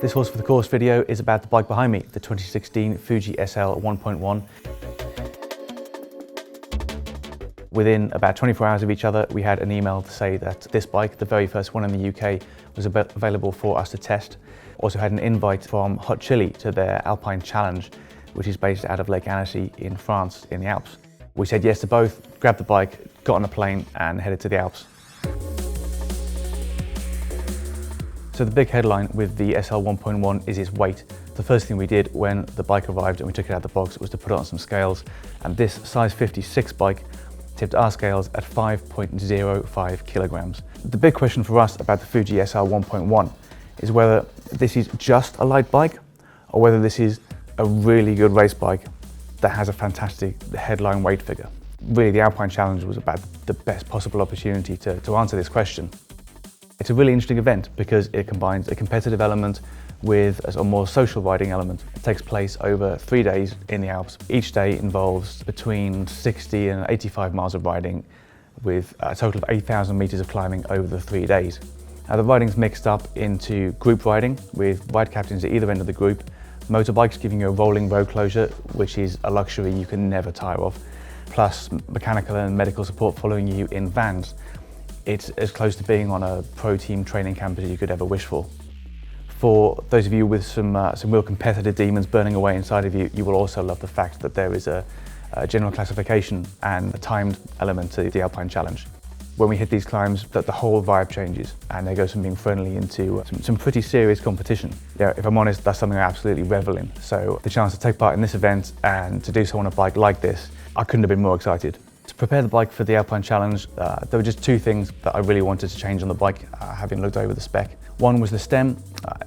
This horse for the course video is about the bike behind me, the 2016 Fuji SL 1.1. Within about 24 hours of each other, we had an email to say that this bike, the very first one in the UK, was available for us to test. Also had an invite from HotChillee to their Alpine Challenge, which is based out of Lake Annecy in France, in the Alps. We said yes to both, grabbed the bike, got on a plane and headed to the Alps. So the big headline with the SL 1.1 is its weight. The first thing we did when the bike arrived and we took it out of the box was to put it on some scales, and this size 56 bike tipped our scales at 5.05 kilograms. The big question for us about the Fuji SL 1.1 is whether this is just a light bike or whether this is a really good race bike that has a fantastic headline weight figure. Really, the Alpine Challenge was about the best possible opportunity to answer this question. It's a really interesting event because it combines a competitive element with a more social riding element. It takes place over 3 days in the Alps. Each day involves between 60 and 85 miles of riding with a total of 8,000 meters of climbing over the 3 days. Now the riding's mixed up into group riding with ride captains at either end of the group, motorbikes giving you a rolling road closure, which is a luxury you can never tire of, plus mechanical and medical support following you in vans. It's as close to being on a pro team training camp as you could ever wish for. For those of you with some real competitive demons burning away inside of you, you will also love the fact that there is a general classification and a timed element to the Alpine Challenge. When we hit these climbs, the whole vibe changes and it goes from being friendly into some pretty serious competition. Yeah, if I'm honest, that's something I absolutely revel in. So the chance to take part in this event and to do so on a bike like this, I couldn't have been more excited. To prepare the bike for the Alpine Challenge, there were just two things that I really wanted to change on the bike, having looked over the spec. One was the stem.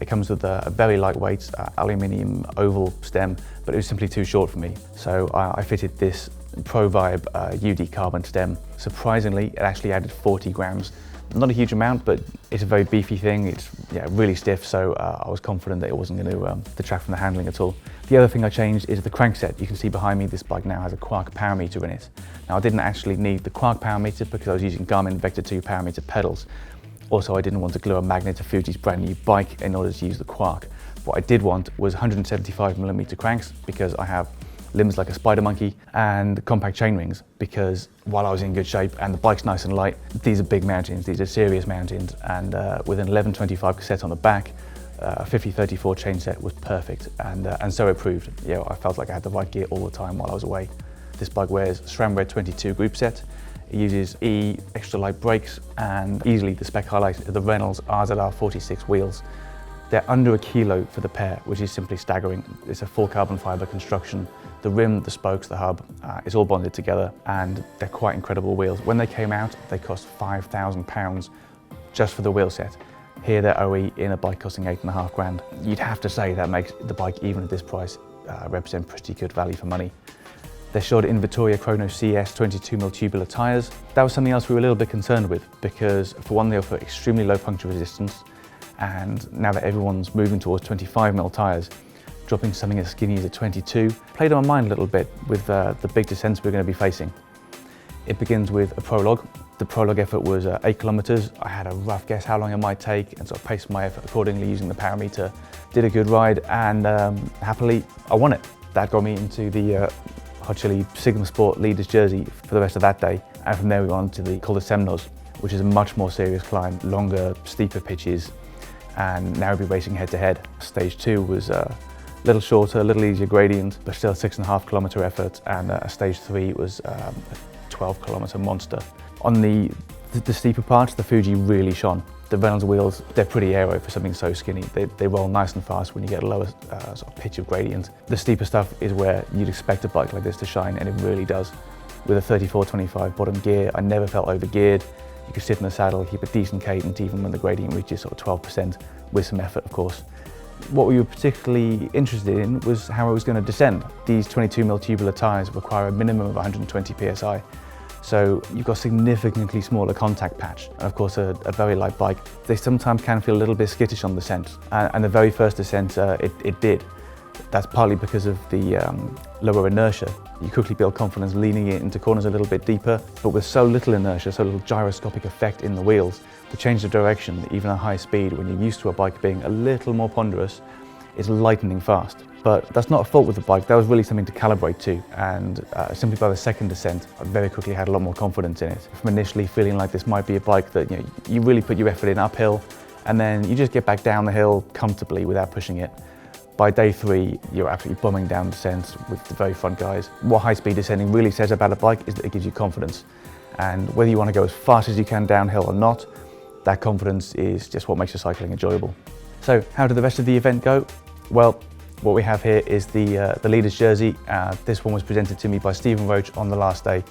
It comes with a very lightweight aluminium oval stem, but it was simply too short for me. So I fitted this Pro Vibe UD carbon stem. Surprisingly, it actually added 40 grams. Not a huge amount, but it's a very beefy thing. It's really stiff, so I was confident that it wasn't going to detract from the handling at all. The other thing I changed is the crankset. You can see behind me, this bike now has a Quark power meter in it. Now I didn't actually need the Quark power meter because I was using Garmin Vector 2 power meter pedals. Also, I didn't want to glue a magnet to Fuji's brand new bike in order to use the Quark. What I did want was 175mm cranks because I have limbs like a spider monkey, and compact chain rings because while I was in good shape and the bike's nice and light, these are big mountains, these are serious mountains, and with an 1125 cassette on the back, a 5034 chain set was perfect, and so it proved. I felt like I had the right gear all the time while I was away. This bike wears SRAM Red 22 group set. It uses E extra light brakes, and easily the spec highlight the Reynolds RZR 46 wheels. They're under a kilo for the pair, which is simply staggering. It's a full carbon fiber construction. The rim, the spokes, the hub, it's all bonded together, and they're quite incredible wheels. When they came out, they cost £5,000 just for the wheel set. Here they're OE in a bike costing 8.5 grand. You'd have to say that makes the bike, even at this price, represent pretty good value for money. They're shod in Vittoria Chrono CS 22mm tubular tyres. That was something else we were a little bit concerned with because, for one, they offer extremely low puncture resistance, and now that everyone's moving towards 25mm tyres, dropping something as skinny as a 22 played on my mind a little bit with the big descents we're going to be facing. It begins with a prologue. The prologue effort was 8 kilometers. I had a rough guess how long it might take and sort of paced my effort accordingly using the parameter. Did a good ride, and happily I won it. That got me into the HotChillee Sigma Sport Leaders jersey for the rest of that day, and from there we went on to the called the Semnos, which is a much more serious climb, longer, steeper pitches, and now we'll be racing head to head. Stage 2 was a little shorter, a little easier gradient, but still a 6.5 kilometer effort, and stage 3 was a 12 kilometer monster. On the steeper parts, the Fuji really shone. The Reynolds wheels, they're pretty aero for something so skinny. They roll nice and fast when you get a lower sort of pitch of gradient. The steeper stuff is where you'd expect a bike like this to shine, and it really does. With a 34-25 bottom gear, I never felt over-geared. You could sit in the saddle, keep a decent cadence even when the gradient reaches sort of 12%, with some effort, of course. What we were particularly interested in was how it was going to descend. These 22mm tubular tyres require a minimum of 120 psi. So you've got significantly smaller contact patch, and of course a very light bike. They sometimes can feel a little bit skittish on the descent, and the very first descent it did. That's partly because of the lower inertia. You quickly build confidence leaning it into corners a little bit deeper, but with so little inertia, so little gyroscopic effect in the wheels, the change of direction, even at high speed, when you're used to a bike being a little more ponderous, is lightning fast. But that's not a fault with the bike, that was really something to calibrate to, and simply by the second descent, I very quickly had a lot more confidence in it. From initially feeling like this might be a bike that you really put your effort in uphill, and then you just get back down the hill comfortably without pushing it. By day 3, you're absolutely bombing down descents with the very front guys. What high-speed descending really says about a bike is that it gives you confidence. And whether you want to go as fast as you can downhill or not, that confidence is just what makes your cycling enjoyable. So how did the rest of the event go? Well, what we have here is the leader's jersey. This one was presented to me by Stephen Roach on the last day.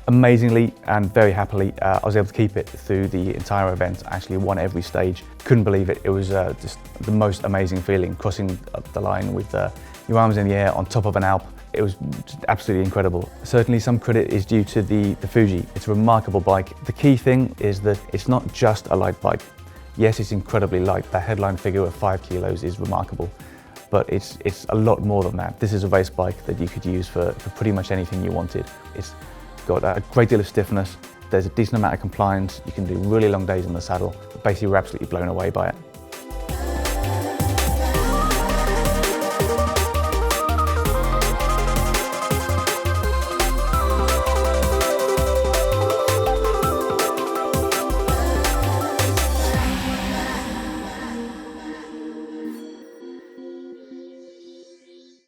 Amazingly and very happily, I was able to keep it through the entire event. I actually won every stage. Couldn't believe it. It was just the most amazing feeling, crossing the line with your arms in the air on top of an Alp. It was just absolutely incredible. Certainly some credit is due to the Fuji. It's a remarkable bike. The key thing is that it's not just a light bike. Yes, it's incredibly light. That headline figure of 5 kilos is remarkable, but it's a lot more than that. This is a race bike that you could use for pretty much anything you wanted. It's got a great deal of stiffness. There's a decent amount of compliance. You can do really long days on the saddle. Basically, we're absolutely blown away by it.